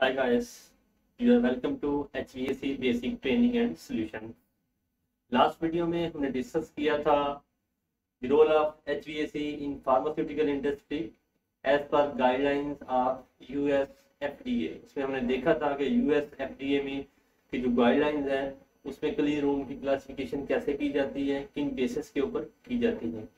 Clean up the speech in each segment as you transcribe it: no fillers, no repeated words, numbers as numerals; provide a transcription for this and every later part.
Hi guys, you are welcome to HVAC Basic Training and Solution. Last video में हमने discuss किया था the role of HVAC in pharmaceutical industry as per guidelines of US FDA. उसमें हमने देखा था कि US FDA में की जो गाइडलाइंस है उसमें क्लीन रूम की क्लासिफिकेशन कैसे की जाती है, किन बेसिस के ऊपर की जाती है।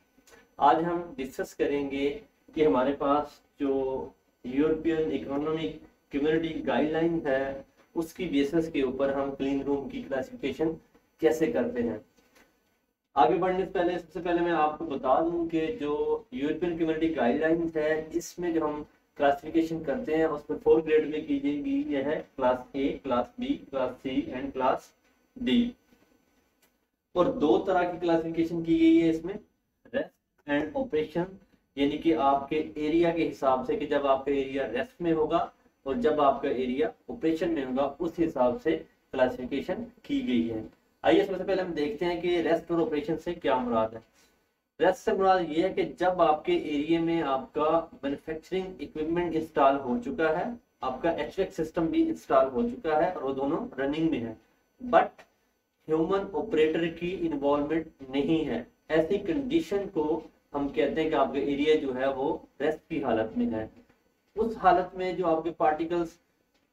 आज हम डिस्कस करेंगे कि हमारे पास जो यूरोपियन इकोनॉमिक कम्युनिटी गाइडलाइन है उसकी बेसिस के ऊपर हम क्लीन रूम की क्लासिफिकेशन कैसे करते हैं। आगे बढ़ने से पहले सबसे पहले मैं आपको बता दूं कि जो यूरोपियन कम्युनिटी गाइडलाइंस है इसमें जो हम क्लासिफिकेशन करते हैं उसमें 4 ग्रेड में की जाएगी। यह है class A, class B, class C and class D. और दो तरह की क्लासिफिकेशन की गई है इसमें, रेस्ट एंड ऑपरेशन, यानी कि आपके एरिया के हिसाब से कि जब आपका एरिया रेस्ट में होगा और जब आपका एरिया ऑपरेशन में होगा उस हिसाब से क्लासिफिकेशन की गई है। आइए सबसे पहले हम देखते हैं कि रेस्ट और ऑपरेशन से क्या मुराद है। रेस्ट से मुराद ये है कि जब आपके एरिया में आपका मैन्युफैक्चरिंग इक्विपमेंट इंस्टॉल हो चुका है, आपका एचवेक सिस्टम भी इंस्टॉल हो चुका है और वो दोनों रनिंग में है, बट ह्यूमन ऑपरेटर की इन्वॉल्वमेंट नहीं है, ऐसी कंडीशन को हम कहते हैं कि आपका एरिया जो है वो रेस्ट की हालत में है। उस हालत में जो आपके पार्टिकल्स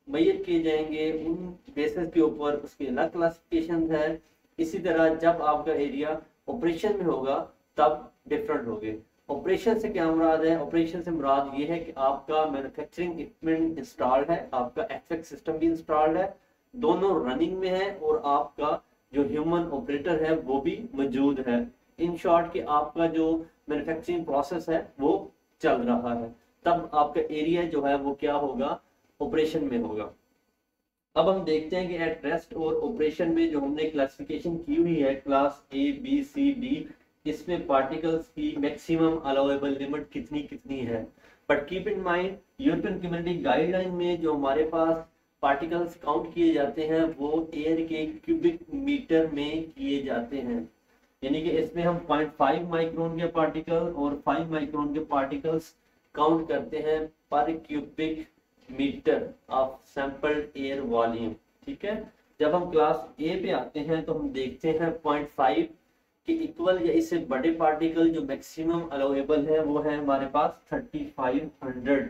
मैयर किए जाएंगे उन बेसिस के ऊपर उसके अलग क्लासिफिकेशन है। इसी तरह जब आपका एरिया ऑपरेशन में होगा तब डिफरेंट होंगे। ऑपरेशन से क्या मुराद है? ऑपरेशन से मुराद ये है कि आपका मैन्युफैक्चरिंग इक्विपमेंट इंस्टॉल्ड है, आपका एचवेक सिस्टम भी इंस्टॉल्ड है, दोनों रनिंग में है और आपका जो ह्यूमन ऑपरेटर है वो भी मौजूद है। इन शॉर्ट कि आपका जो मैन्युफैक्चरिंग प्रोसेस है वो चल रहा है, तब आपका एरिया जो है वो क्या होगा? ऑपरेशन में होगा। अब हम देखते हैं कि एट रेस्ट और ऑपरेशन में जो हमने क्लासिफिकेशन की हुई है class A, B, C, D, इसमें पार्टिकल्स की मैक्सिमम अलाउएबल लिमिट कितनी कितनी है। But keep in mind European community guideline में जो हमारे पास पार्टिकल्स काउंट किए जाते हैं वो एयर के क्यूबिक मीटर में किए जाते हैं, यानी कि इसमें हम 0.5 माइक्रोन के पार्टिकल और 5 माइक्रोन के पार्टिकल्स काउंट करते हैं per cubic metre of sampled air volume. ठीक है, जब हम क्लास ए पे आते हैं तो हम देखते हैं 0.5 के इक्वल या इससे बड़े पार्टिकल जो मैक्सिमम अलाउएबल है वो है हमारे पास 3500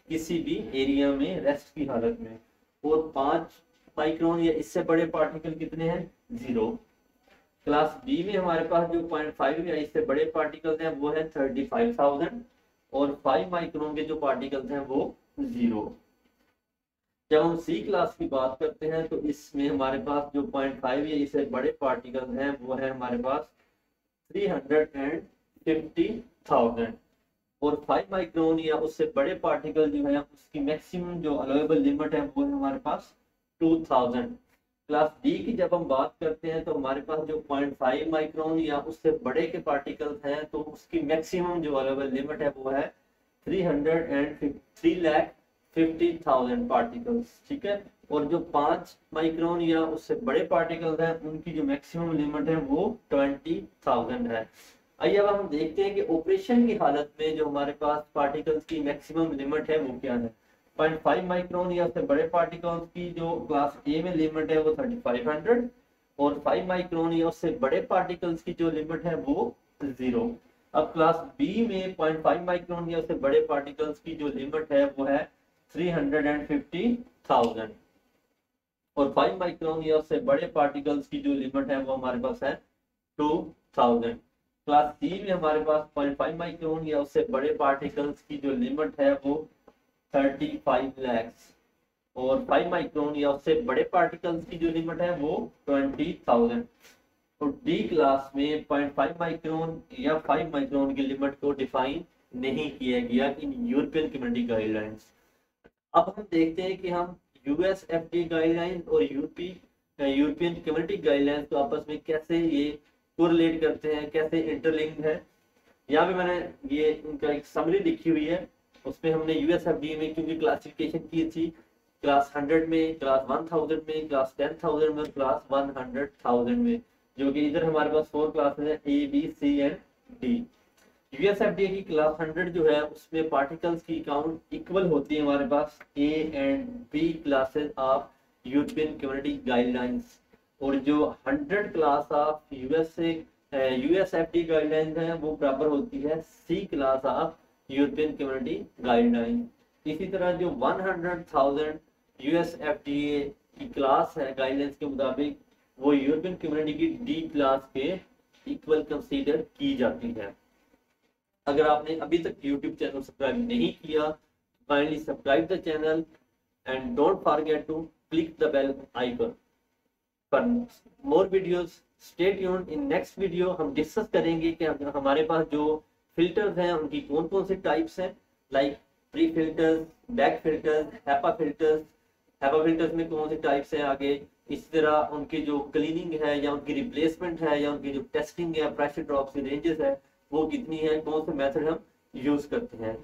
किसी भी एरिया में रेस्ट की हालत में, और 5 माइक्रोन या इससे बड़े पार्टिकल कितने हैं? 0। क्लास बी में हमारे पास जो 0.5 या इससे बड़े पार्टिकल्स हैं वो है 35,000 और 5 माइक्रोन के जो पार्टिकल्स हैं वो 0। जब हम सी क्लास की बात करते हैं तो इसमें हमारे पास जो 0.5 या इससे बड़े पार्टिकल्स हैं वो है हमारे पास 350,000 और 5 माइक्रोन या उससे बड़े पार्टिकल जो है उसकी मैक्सिमम जो अलाउएबल लिमिट है वो है हमारे पास 2000। क्लास डी की जब हम बात करते हैं तो हमारे पास जो 0.5 माइक्रोन या उससे बड़े के पार्टिकल्स हैं तो उसकी मैक्सिमम जो अलाउएबल लिमिट है वो है 350,000 पार्टिकल्स। ठीक है, और जो 5 माइक्रोन या उससे बड़े पार्टिकल्स हैं उनकी जो मैक्सिमम लिमिट है वो 20,000 है। आइए अब हम देखते हैं कि ऑपरेशन की हालत में जो हमारे पास पार्टिकल्स की मैक्सिमम लिमिट है वो क्या है। 0.5 माइक्रोन या उससे बड़े पार्टिकल्स की जो क्लास ए में लिमिट है वो 3500 और 5 माइक्रोन या उससे बड़े पार्टिकल्स की जो लिमिट है वो 0। अब क्लास बी में 0.5 माइक्रोन या उससे बड़े पार्टिकल्स की जो लिमिट है वो है 350,000 और 5 माइक्रोन या उससे बड़े पार्टिकल्स की जो लिमिट है वो हमारे पास है 2000। क्लास सी में हमारे पास 0.5 माइक्रोन या उससे बड़े पार्टिकल्स की जो लिमिट है वो 35 लाख और 5 माइक्रोन या उससे बड़े पार्टिकल्स की जो लिमिट है वो 20,000। और डी क्लास में 0.5 माइक्रोन या 5 माइक्रोन की लिमिट को डिफाइन नहीं किया गया इन यूरोपियन कम्युनिटी गाइडलाइंस। अब हम देखते हैं कि हम यूएस एफडी गाइडलाइन और यूरोपियन कम्युनिटी गाइडलाइंस को आपस में कैसे ये कोरिलेट करते हैं, कैसे इंटरलिंक्ड है। यहाँ पे मैंने ये उनका एक समरी लिखी हुई है, उसमें हमने यूएस एफडी में क्योंकि क्लासिफिकेशन की थी क्लास 100 में, क्लास 1000 में, क्लास 10,000 में, क्लास 100,000 में, जो कि इधर हमारे पास 4 क्लासेस हैं, A, B, C and D. USFDA की क्लास 100 जो है उसमें पार्टिकल्स की काउंट इक्वल होती है हमारे पास A and B classes of European community guidelines, और जो 100 क्लास ऑफ यूएसएफडी गाइडलाइंस हैं वो बराबर होती है C class of European community guideline. इसी तरह जो 100,000 यूएसएफडीए की क्लास है गाइडलाइंस के मुताबिक वो यूरोपियन कम्युनिटी की डी क्लास के इक्वल कंसीडर की जाती है। अगर आपने अभी तक यूट्यूब चैनल सब्सक्राइब नहीं किया, kindly subscribe the channel and don't forget to click the bell icon for more videos. Stay tuned. In next video हम डिस्कस करेंगे कि हमारे पास जो फिल्टर्स हैं उनकी कौन कौन से टाइप्स हैं, like pre filters, back filters, HEPA filters. HEPA filters में कौन से टाइप्स हैं आगे, इस तरह उनकी जो क्लीनिंग है या उनकी रिप्लेसमेंट है या उनकी जो टेस्टिंग है, प्रेशर ड्रॉप्स की रेंजेस है वो कितनी है, कौन से मेथड हम यूज करते हैं।